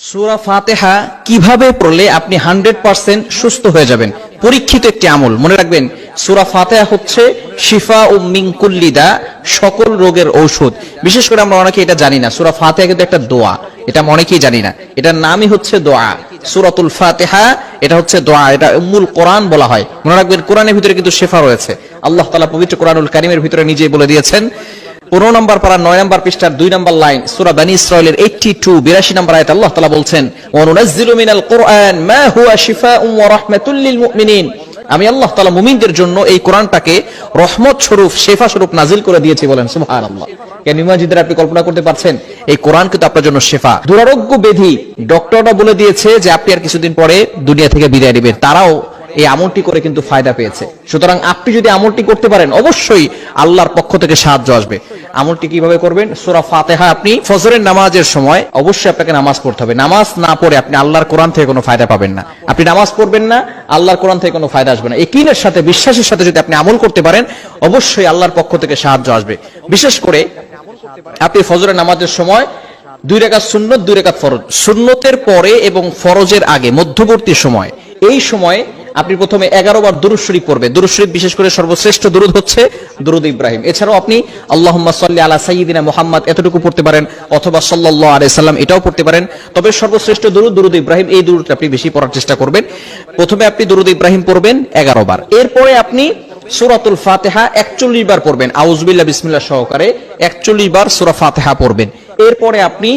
সূরা ফাতিহা কিভাবে পড়লে আপনি 100% সুস্থ হয়ে যাবেন? পরীক্ষিত একটি আমল, মনে রাখবেন। সূরা ফাতিহা হচ্ছে শিফাউম মিন কুল্লি দা, সকল রোগের ঔষধ। বিশেষ করে আমরা অনেকে এটা জানি না, সূরা ফাতিহা কিন্তু একটা দোয়া, এটা অনেকেই জানি না। এটার নামই হচ্ছে দোয়া, সূরাতুল ফাতিহা। এটা হচ্ছে দোয়া, এটা উম্মুল কোরআন বলা হয়। মনে রাখবেন, কোরআনের ভিতরে কিন্তু শিফা রয়েছে। আল্লাহ তাআলা পবিত্র কোরআনুল কারীমের ভিতরে নিজেই বলে দিয়েছেন, 15 নম্বর পারা 9 নম্বর পৃষ্ঠার 2 নম্বর লাইন, সূরা বনী ইসরাঈলের 82 নম্বর আয়াত আল্লাহ তাআলা বলছেন, ওয়া নুনাজ্জিলু মিনাল কুরআন মা হুয়া শিফাউন ওয়া রাহমাতুল লিল মুমিনিন। আমি আল্লাহ তাআলা মুমিনদের জন্য এই কোরআনটাকে রহমত স্বরূপ, শিফা স্বরূপ নাজিল করে দিয়েছি। বলেন সুবহানাল্লাহ। কেন ইমাজিদের আপনি কল্পনা করতে পারছেন, এই কোরআন কিন্তু আপনার জন্য শিফা। দুরারোগ্য ব্যাধি ডক্টররা বলে দিয়েছে যে আপনি আর কিছুদিন পরে দুনিয়া থেকে বিদায় নেবেন, তারাও এই আমলটি করে কিন্তু ফায়দা পেয়েছে। সুতরাং আপনি যদি আমলটি করতে পারেন, অবশ্যই আল্লাহর পক্ষ থেকে সাহায্য আসবে। আমলটি কিভাবে করবেন? সূরা ফাতিহা আপনি ফজরের নামাজের সময় অবশ্যই আপনাকে নামাজ পড়তে হবে। নামাজ না পড়ে আপনি আল্লাহর কোরআন থেকে কোনো ফায়দা পাবেন না। আপনি নামাজ পড়বেন না, আল্লাহর কোরআন থেকে কোনো ফায়দা আসবে না। ইয়াকিনের সাথে, বিশ্বাসের সাথে যদি আপনি আমল করতে পারেন, অবশ্যই আল্লাহর পক্ষ থেকে সাহায্য আসবে। বিশেষ করে আপনি ফজরের নামাজের সময় 2 রাকাত সুন্নত, 2 রাকাত ফরজ, সুন্নতের পরে এবং ফরজের আগে মধ্যবর্তী সময়, এই সময়ে আপনি প্রথমে 11 বার দুরূদ শরীফ পড়বেন। দুরূদ শরীফ বিশেষ করে সর্বশ্রেষ্ঠ দুরূদ হচ্ছে দুরূদ ইব্রাহিম। এছাড়াও আপনি আল্লাহুম্মা সাল্লি আলা সাইয়্যিদিনা মুহাম্মদ এতটুকু পড়তে পারেন, অথবা সাল্লাল্লাহু আলাইহি সাল্লাম এটাও পড়তে পারেন। তবে সর্বশ্রেষ্ঠ দুরূদ দুরূদ ইব্রাহিম, এই দুরূদটা আপনি বেশি পড়ার চেষ্টা করবেন। প্রথমে আপনি দুরূদ ইব্রাহিম পড়বেন 11 বার। এরপরে আপনি সূরাতুল ফাতিহা 41 বার পড়বেন, আউযু বিল্লাহ বিসমিল্লাহ সহকারে 41 বার সূরা ফাতিহা পড়বেন। এরপরে আপনি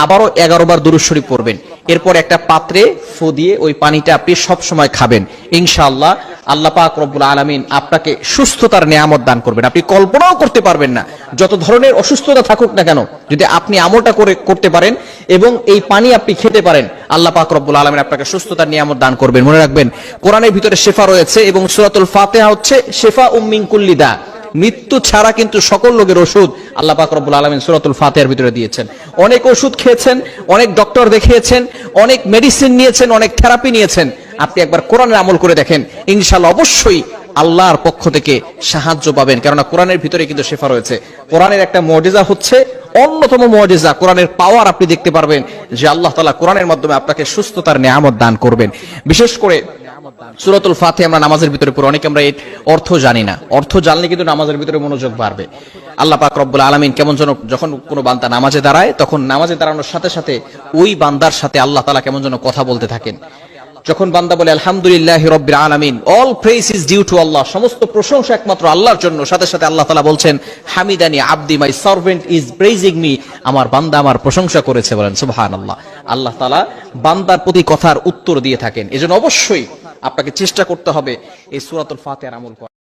আবারও 11 বার দুরূদ শরীফ পড়বেন। এরপর একটা পাত্রে ফু দিয়ে ওই পানিটা আপনি সব সময় খাবেন। ইনশাআল্লাহ আল্লাহ পাক রব্বুল আলামিন আপনাকে সুস্থতার নিয়ামত দান করবেন। আপনি কল্পনাও করতে পারবেন না, যত ধরনের অসুস্থতা থাকুক না কেন, যদি আপনি আমলটা করতে পারেন এবং এই পানি আপনি খেতে পারেন, আল্লাহ পাক রব্বুল আলামিন আপনাকে সুস্থতার নিয়ামত দান করবেন। মনে রাখবেন, কোরআনের ভিতরে শিফা রয়েছে এবং সূরাতুল ফাতিহা হচ্ছে শিফাউম মিন কুল্লি দা। মৃত্যু ছাড়া কিন্তু সকল রোগের ওষুধ আল্লাহ পাক রব্বুল আলামিন সূরাতুল ফাতিহার ভিতরে দিয়েছেন। অনেক ওষুধ খেয়েছেন, অনেক ডক্টর দেখিয়েছেন, অনেক মেডিসিন নিয়েছেন, অনেক থেরাপি নিয়েছেন। আপনি একবার কোরআনের আমল করে দেখেন, ইনশাআল্লাহ অবশ্যই আল্লাহর পক্ষ থেকে সাহায্য পাবেন। কেননা কোরআনের ভিতরে কিন্তু শিফা রয়েছে। কোরআনের একটা মুজিজা হচ্ছে, অন্যতম মুজিজা, কোরআনের পাওয়ার আপনি দেখতে পারবেন যে আল্লাহ তাআলা কোরআনের মাধ্যমে আপনাকে সুস্থতার নিয়ামত দান করবেন। বিশেষ করে সূরাতুল ফাতিহা আমরা নামাজের ভিতরে পড়ি, অনেকে আমরা এর অর্থ জানি না। অর্থ জানলে কিন্তু নামাজের ভিতরে মনোযোগ বাড়বে। আল্লাহ পাক রব্বুল আলামিন কেমন যেন, যখন কোনো বান্দা নামাজে দাঁড়ায়, তখন নামাজে দাঁড়ানোর সাথে সাথে ওই বান্দার সাথে আল্লাহ তাআলা কেমন যেন কথা বলতে থাকেন। যখন বান্দা বলে আলহামদুলিল্লাহি রাব্বিল আলামিন, all praise is due to Allah, সমস্ত প্রশংসা একমাত্র আল্লাহর জন্য, সাথে সাথে আল্লাহ তাআলা বলছেন হামিদানি আবদি, my servant is praising me, আমার বান্দা আমার প্রশংসা করেছে। বলেন সুবহানাল্লাহ। আল্লাহ তাআলা বান্দার প্রতি কথার উত্তর দিয়ে থাকেন। এজন্য অবশ্যই আপনাকে চেষ্টা করতে হবে এই সূরাতুল ফাতিহার আমল করা।